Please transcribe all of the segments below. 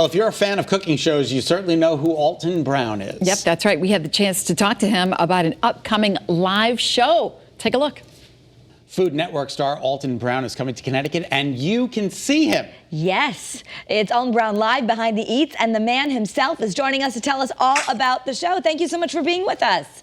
Well, if you're a fan of cooking shows, you certainly know who Alton Brown is. Yep, that's right. We had the chance to talk to him about an upcoming live show. Take a look. Food Network star Alton Brown is coming to Connecticut, and you can see him. Yes, it's Alton Brown live behind the eats, and the man himself is joining us to tell us all about the show. Thank you so much for being with us.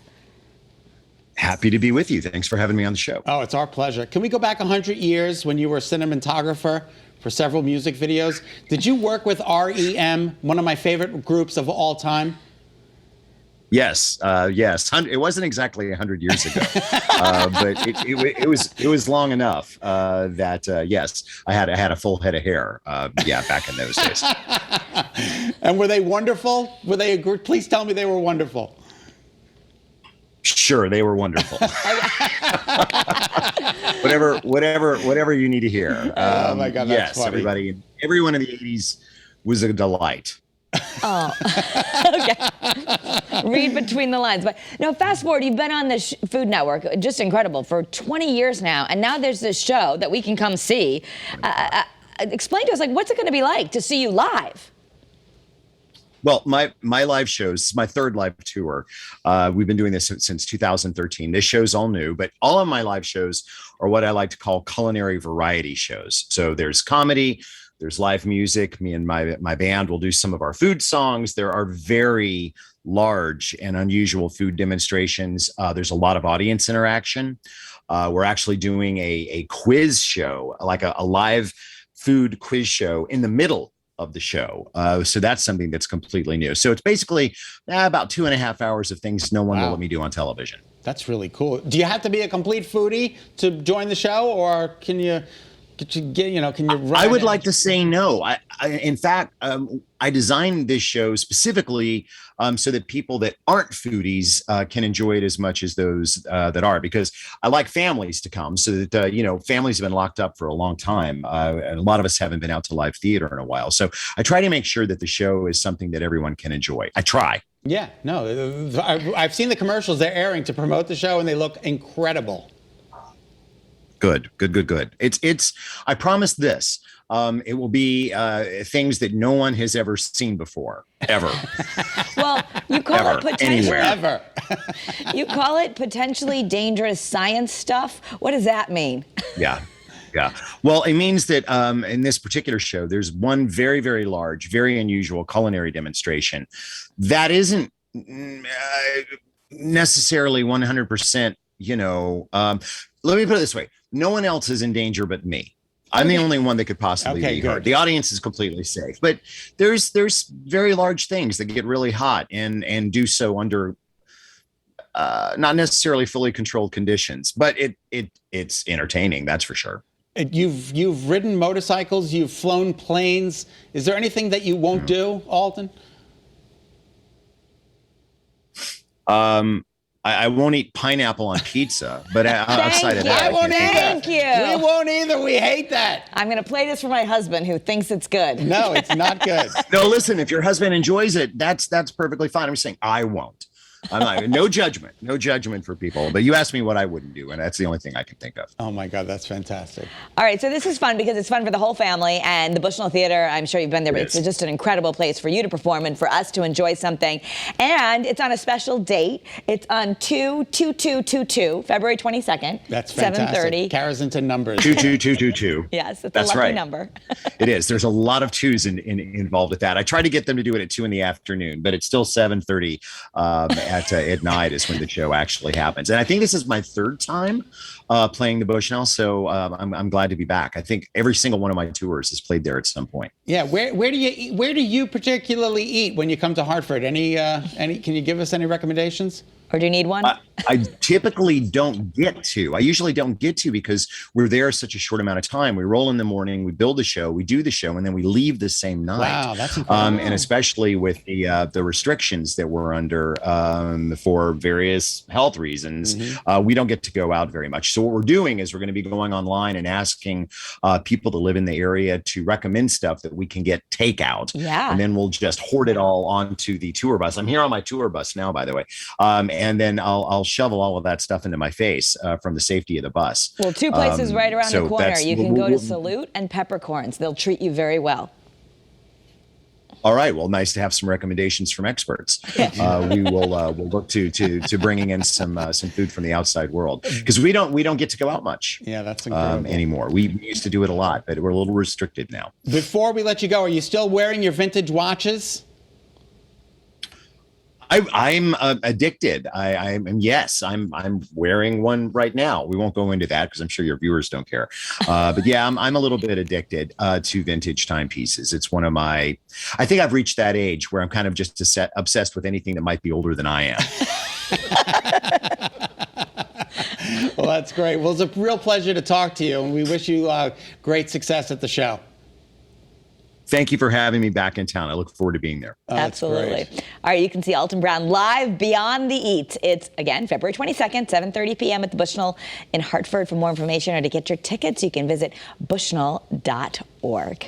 Happy to be with you. Thanks for having me on the show. Oh, it's our pleasure. Can we go back 100 years when you were a cinematographer for several music videos? Did you work with REM, one of my favorite groups of all time? Yes, yes. It wasn't exactly 100 years ago, but it was long enough that yes, I had a full head of hair. Yeah, back in those days. And were they wonderful? Were they? Please tell me they were wonderful. Sure, they were wonderful. whatever you need to hear. Oh my God, that's yes, funny. everyone in the 80s was a delight. Oh, okay. Read between the lines. But no, fast forward, you've been on the Food Network, just incredible, for 20 years now. And now there's this show that we can come see. Explain to us, like, what's it going to be like to see you live? Well, my live shows, this is my third live tour. We've been doing this since 2013. This show's all new, but all of my live shows are what I like to call culinary variety shows. So there's comedy, there's live music. Me and my band will do some of our food songs. There are very large and unusual food demonstrations. There's a lot of audience interaction. We're actually doing a quiz show, like a live food quiz show in the middle of the show. So that's something that's completely new. So it's basically about 2.5 hours of things no one will let me do on television. That's really cool. Do you have to be a complete foodie to join the show, or can you run I would like to say no. In fact, I designed this show specifically so that people that aren't foodies can enjoy it as much as those that are, because I like families to come, so that, families have been locked up for a long time. And a lot of us haven't been out to live theater in a while. So I try to make sure that the show is something that everyone can enjoy. I try. Yeah, no, I've seen the commercials they're airing to promote the show, and they look incredible. Good. It's. I promise this. It will be things that no one has ever seen before, ever. Well, you call it potentially Ever. You call it potentially dangerous science stuff. What does that mean? Yeah. Well, it means that in this particular show, there's one very, very large, very unusual culinary demonstration that isn't necessarily 100%. Let me put it this way. No one else is in danger but me. I'm the only one that could possibly be hurt. The audience is completely safe, but there's very large things that get really hot and do so under not necessarily fully controlled conditions, but it's entertaining. That's for sure. You've ridden motorcycles, you've flown planes. Is there anything that you won't do, Alton? I won't eat pineapple on pizza, but outside of that, Thank you. We won't either. We hate that. I'm going to play this for my husband, who thinks it's good. No, it's not good. No, listen, if your husband enjoys it, that's perfectly fine. I'm just saying I won't. I'm not, no judgment for people. But you asked me what I wouldn't do, and that's the only thing I can think of. Oh my God, that's fantastic. All right, so this is fun because it's fun for the whole family, and the Bushnell Theater, I'm sure you've been there, but it's just an incredible place for you to perform and for us to enjoy something. And it's on a special date. It's on 2/22/22, February 22nd. That's fantastic. 7:30. Kara's into numbers. 2/22/22. Yes, it's that's a lucky right. number. It is. There's a lot of twos involved with that. I try to get them to do it at 2 p.m, but it's still 7:30 at night is when the show actually happens. And I think this is my third time playing the Bushnell, so I'm glad to be back. I think every single one of my tours has played there at some point. Yeah, where do you eat? Where do you particularly eat when you come to Hartford? Any? Can you give us any recommendations? Or do you need one? I typically don't get to. I usually don't get to because we're there such a short amount of time. We roll in the morning, we build the show, we do the show, and then we leave the same night. Wow, that's incredible. And especially with the restrictions that we're under for various health reasons, we don't get to go out very much. So what we're doing is we're going to be going online and asking people to live in the area to recommend stuff that we can get takeout. Yeah. And then we'll just hoard it all onto the tour bus. I'm here on my tour bus now, by the way. And then I'll shovel all of that stuff into my face from the safety of the bus. Well, two places right around the corner. You can go to Salute and Peppercorns. They'll treat you very well. All right. Well, nice to have some recommendations from experts. We will we'll look to bringing in some food from the outside world, because we don't get to go out much. Yeah, that's incredible. Anymore. We used to do it a lot, but we're a little restricted now. Before we let you go, are you still wearing your vintage watches? I'm addicted. Yes, I'm wearing one right now. We won't go into that because I'm sure your viewers don't care. But yeah, I'm a little bit addicted to vintage timepieces. It's one of my. I think I've reached that age where I'm kind of just obsessed with anything that might be older than I am. Well, that's great. Well, it's a real pleasure to talk to you, and we wish you great success at the show. Thank you for having me back in town. I look forward to being there. Absolutely. All right, you can see Alton Brown live Beyond the Eats. It's, again, February 22nd, 7:30 p.m. at the Bushnell in Hartford. For more information or to get your tickets, you can visit bushnell.org.